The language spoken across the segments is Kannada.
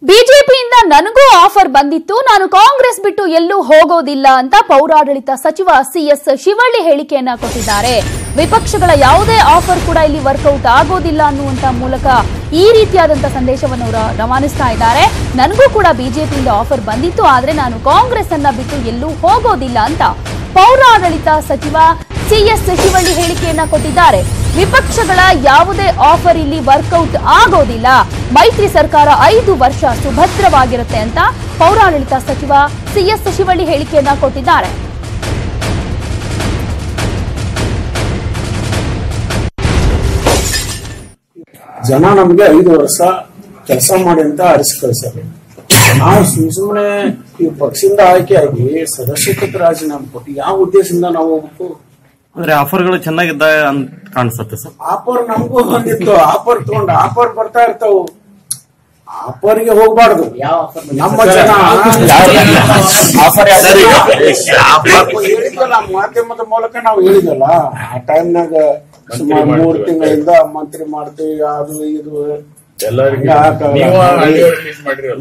ಬಿಜೆಪಿಯಿಂದ ನನಗೂ ಆಫರ್ ಬಂದಿತ್ತು, ನಾನು ಕಾಂಗ್ರೆಸ್ ಬಿಟ್ಟು ಎಲ್ಲೂ ಹೋಗೋದಿಲ್ಲ ಅಂತ ಪೌರಾಡಳಿತ ಸಚಿವ ಸಿಎಸ್ ಶಿವಳ್ಳಿ ಹೇಳಿಕೆಯನ್ನ ಕೊಟ್ಟಿದ್ದಾರೆ. ವಿಪಕ್ಷಗಳ ಯಾವುದೇ ಆಫರ್ ಕೂಡ ಇಲ್ಲಿ ವರ್ಕೌಟ್ ಆಗೋದಿಲ್ಲ ಅನ್ನುವಂತ ಮೂಲಕ ಈ ರೀತಿಯಾದಂತಹ ಸಂದೇಶವನ್ನು ರವಾನಿಸ್ತಾ ಇದ್ದಾರೆ. ನನಗೂ ಕೂಡ ಬಿಜೆಪಿಯಿಂದ ಆಫರ್ ಬಂದಿತ್ತು, ಆದ್ರೆ ನಾನು ಕಾಂಗ್ರೆಸ್ ಅನ್ನ ಬಿಟ್ಟು ಎಲ್ಲೂ ಹೋಗೋದಿಲ್ಲ ಅಂತ ಪೌರಾಡಳಿತ ಸಚಿವ ಸಿಎಸ್ ಶಿವಳ್ಳಿ ಹೇಳಿಕೆಯನ್ನ ಕೊಟ್ಟಿದ್ದಾರೆ. ವಿಪಕ್ಷಗಳ ಯಾವುದೇ ಆಫರ್ ಇಲ್ಲಿ ವರ್ಕೌಟ್ ಆಗೋದಿಲ್ಲ, ಮೈತ್ರಿ ಸರ್ಕಾರ 5 ವರ್ಷ ಸುಭದ್ರವಾಗಿರುತ್ತೆ ಅಂತ ಪೌರಾಡಳಿತ ಸಚಿವ ಸಿಎಸ್ ಶಿವಳ್ಳಿ ಹೇಳಿಕೆಯನ್ನ ಕೊಟ್ಟಿದ್ದಾರೆ. ಜನ ನಮಗೆ 5 ವರ್ಷ ಕೆಲಸ ಮಾಡಿ ಅಂತ ಅರಿಸಿ ಕಳಿಸ್ತಾರೆ. ನಾವು ಸುಮ್ಮನೆ ಈ ಪಕ್ಷದಿಂದ ಆಯ್ಕೆಯಾಗಿ ಸದಸ್ಯತ್ವಕ್ಕೆ ರಾಜೀನಾಮೆ ಕೊಟ್ಟು ಯಾವ ಉದ್ದೇಶದಿಂದ ನಾವು ಹೋಗ್ಬೇಕು? ಅಂದ್ರೆ ಆಫರ್ಗಳು ಚೆನ್ನಾಗಿದ್ದ ಅಂತ ಕಾಣಿಸುತ್ತೆ ಸರ್. ಆಫರ್ ನಮಗೂ ಬಂದಿತ್ತು, ಆಫರ್ ತಗೊಂಡು ಆಫರ್ ಬರ್ತಾ ಇರ್ತಾವ. ಆಫರ್ಗೆ ಹೋಗ್ಬಾರ್ದು. ನಮ್ಮ ಜನ ಹೇಳಿದ್ವಲ್ಲ, ಮಾಧ್ಯಮದ ಮೂಲಕ ನಾವು ಹೇಳಿದ್ವಲ್ಲ, ಆ ಟೈಮ್ನಾಗ ಸುಮಾರು 3 ತಿಂಗಳಿಂದ ಮಂತ್ರಿ ಮಾಡ್ತೀವಿ, ಅದು ಇದು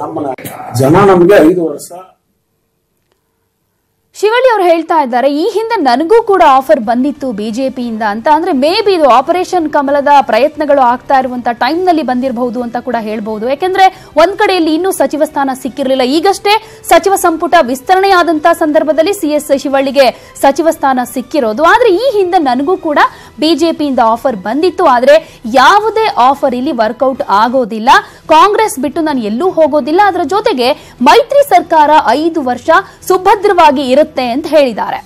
ನಮ್ಮ ಜನ ನಮ್ಗೆ 5 ವರ್ಷ. ಶಿವಳ್ಳಿ ಅವರು ಹೇಳ್ತಾ ಇದ್ದಾರೆ, ಈ ಹಿಂದೆ ನನಗೂ ಕೂಡ ಆಫರ್ ಬಂದಿತ್ತು ಬಿಜೆಪಿಯಿಂದ ಅಂತ. ಅಂದ್ರೆ ಮೇ ಬಿ ಇದು ಆಪರೇಷನ್ ಕಮಲದ ಪ್ರಯತ್ನಗಳು ಆಗ್ತಾ ಇರುವಂತಹ ಟೈಮ್ ನಲ್ಲಿ ಬಂದಿರಬಹುದು ಅಂತ ಕೂಡ ಹೇಳ್ಬಹುದು. ಯಾಕೆಂದ್ರೆ ಒಂದ್ ಕಡೆಯಲ್ಲಿ ಇನ್ನೂ ಸಚಿವ ಸ್ಥಾನ ಸಿಕ್ಕಿರಲಿಲ್ಲ. ಈಗಷ್ಟೇ ಸಚಿವ ಸಂಪುಟ ವಿಸ್ತರಣೆಯಾದಂತಹ ಸಂದರ್ಭದಲ್ಲಿ ಸಿಎಸ್ ಶಿವಳ್ಳಿಗೆ ಸಚಿವ ಸ್ಥಾನ ಸಿಕ್ಕಿರೋದು. ಆದ್ರೆ ಈ ಹಿಂದೆ ನನಗೂ ಕೂಡ ಬಿಜೆಪಿಯಿಂದ ಆಫರ್ ಬಂದಿತ್ತು, ಆದ್ರೆ ಯಾವುದೇ ಆಫರ್ ಇಲ್ಲಿ ವರ್ಕೌಟ್ ಆಗೋದಿಲ್ಲ, ಕಾಂಗ್ರೆಸ್ ಬಿಟ್ಟು ನಾನು ಎಲ್ಲೂ ಹೋಗೋದಿಲ್ಲ, ಅದರ ಜೊತೆಗೆ ಮೈತ್ರಿ ಸರ್ಕಾರ 5 ವರ್ಷ ಸುಭದ್ರವಾಗಿ ಇರುತ್ತೆ ಅಂತ ಹೇಳಿದ್ದಾರೆ.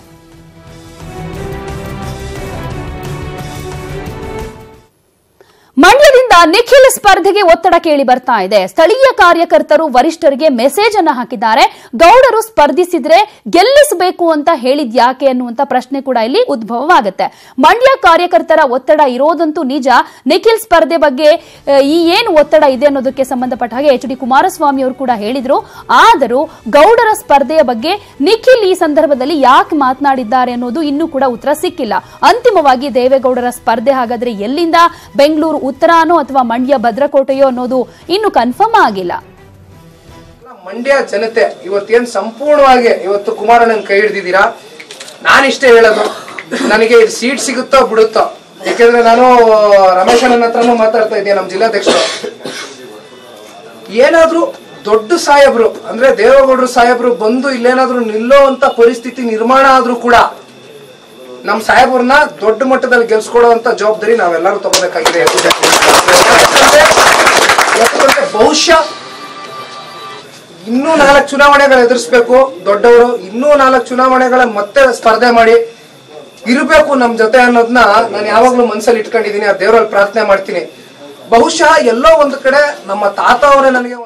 ಮಂಡ್ಯದಿಂದ ನಿಖಿಲ್ ಸ್ಪರ್ಧೆಗೆ ಒತ್ತಡ ಕೇಳಿ ಬರ್ತಾ ಇದೆ. ಸ್ಥಳೀಯ ಕಾರ್ಯಕರ್ತರು ವರಿಷ್ಠರಿಗೆ ಮೆಸೇಜ್ ಅನ್ನ ಹಾಕಿದ್ದಾರೆ. ಗೌಡರು ಸ್ಪರ್ಧಿಸಿದ್ರೆ ಗೆಲ್ಲಿಸಬೇಕು ಅಂತ ಹೇಳಿದ್ಯಾಕೆ ಅನ್ನುವಂತ ಪ್ರಶ್ನೆ ಕೂಡ ಇಲ್ಲಿ ಉದ್ಭವವಾಗುತ್ತೆ. ಮಂಡ್ಯ ಕಾರ್ಯಕರ್ತರ ಒತ್ತಡ ಇರೋದಂತೂ ನಿಜ. ನಿಖಿಲ್ ಸ್ಪರ್ಧೆ ಬಗ್ಗೆ ಈ ಏನು ಒತ್ತಡ ಇದೆ ಅನ್ನೋದಕ್ಕೆ ಸಂಬಂಧಪಟ್ಟ ಹಾಗೆ ಎಚ್ ಡಿ ಕುಮಾರಸ್ವಾಮಿ ಅವರು ಕೂಡ ಹೇಳಿದ್ರು. ಆದರೂ ಗೌಡರ ಸ್ಪರ್ಧೆಯ ಬಗ್ಗೆ ನಿಖಿಲ್ ಈ ಸಂದರ್ಭದಲ್ಲಿ ಯಾಕೆ ಮಾತನಾಡಿದ್ದಾರೆ ಅನ್ನೋದು ಇನ್ನೂ ಕೂಡ ಉತ್ತರ ಸಿಕ್ಕಿಲ್ಲ. ಅಂತಿಮವಾಗಿ ದೇವೇಗೌಡರ ಸ್ಪರ್ಧೆ ಹಾಗಾದ್ರೆ ಎಲ್ಲಿಂದ, ಬೆಂಗಳೂರು ಉತ್ತರಾನೋ ಅಥವಾ ಮಂಡ್ಯ ಭದ್ರಕೋಟೆಯೋ ಅನ್ನೋದು ಇನ್ನು ಕನ್ಫರ್ಮ್ ಆಗಿಲ್ಲ. ಮಂಡ್ಯ ಜನತೆ ಇವತ್ತೇನ್ ಸಂಪೂರ್ಣವಾಗಿ ಇವತ್ತು ಕುಮಾರಣ್ಣನ ಕೈ ಹಿಡಿದಿದ್ದೀರಾ. ನಾನಿಷ್ಟೇ ಹೇಳೋದು, ನನಗೆ ಸೀಟ್ ಸಿಗುತ್ತೋ ಬಿಡುತ್ತೋ, ಯಾಕೆಂದ್ರೆ ನಾನು ರಮೇಶ್ ಅಣ್ಣನ ಹತ್ರನೂ ಮಾತಾಡ್ತಾ ಇದ್ದೆ, ನಮ್ಮ ಜಿಲ್ಲಾಧ್ಯಕ್ಷರು. ಏನಾದ್ರೂ ದೊಡ್ಡ ಸಾಹೇಬ್ರು ಅಂದ್ರೆ ದೇವೇಗೌಡರು ಸಾಹೇಬ್ರು ಬಂದು ಇಲ್ಲೇನಾದ್ರೂ ನಿಲ್ಲೋ ಅಂತ ಪರಿಸ್ಥಿತಿ ನಿರ್ಮಾಣ ಆದ್ರೂ ಕೂಡ ನಮ್ ಸಾಹೇಬ್ರನ್ನ ದೊಡ್ಡ ಮಟ್ಟದಲ್ಲಿ ಗೆಲ್ಸ್ಕೊಡುವಂತ ಜವಾಬ್ದಾರಿ ನಾವೆಲ್ಲರೂ ತಗೋಬೇಕಾಗಿದೆ. ಬಹುಶಃ ಇನ್ನೂ 4 ಚುನಾವಣೆಗಳು ಎದುರಿಸ್ಬೇಕು ದೊಡ್ಡವರು, ಇನ್ನೂ 4 ಚುನಾವಣೆಗಳ ಮತ್ತೆ ಸ್ಪರ್ಧೆ ಮಾಡಿ ಇರಬೇಕು ನಮ್ ಜೊತೆ ಅನ್ನೋದನ್ನ ನಾನು ಯಾವಾಗ್ಲೂ ಮನಸ್ಸಲ್ಲಿ ಇಟ್ಕೊಂಡಿದ್ದೀನಿ. ಆ ದೇವರಲ್ಲಿ ಪ್ರಾರ್ಥನೆ ಮಾಡ್ತೀನಿ. ಬಹುಶಃ ಎಲ್ಲೋ ಒಂದು ಕಡೆ ನಮ್ಮ ತಾತ ಅವರೇ ನನಗೆ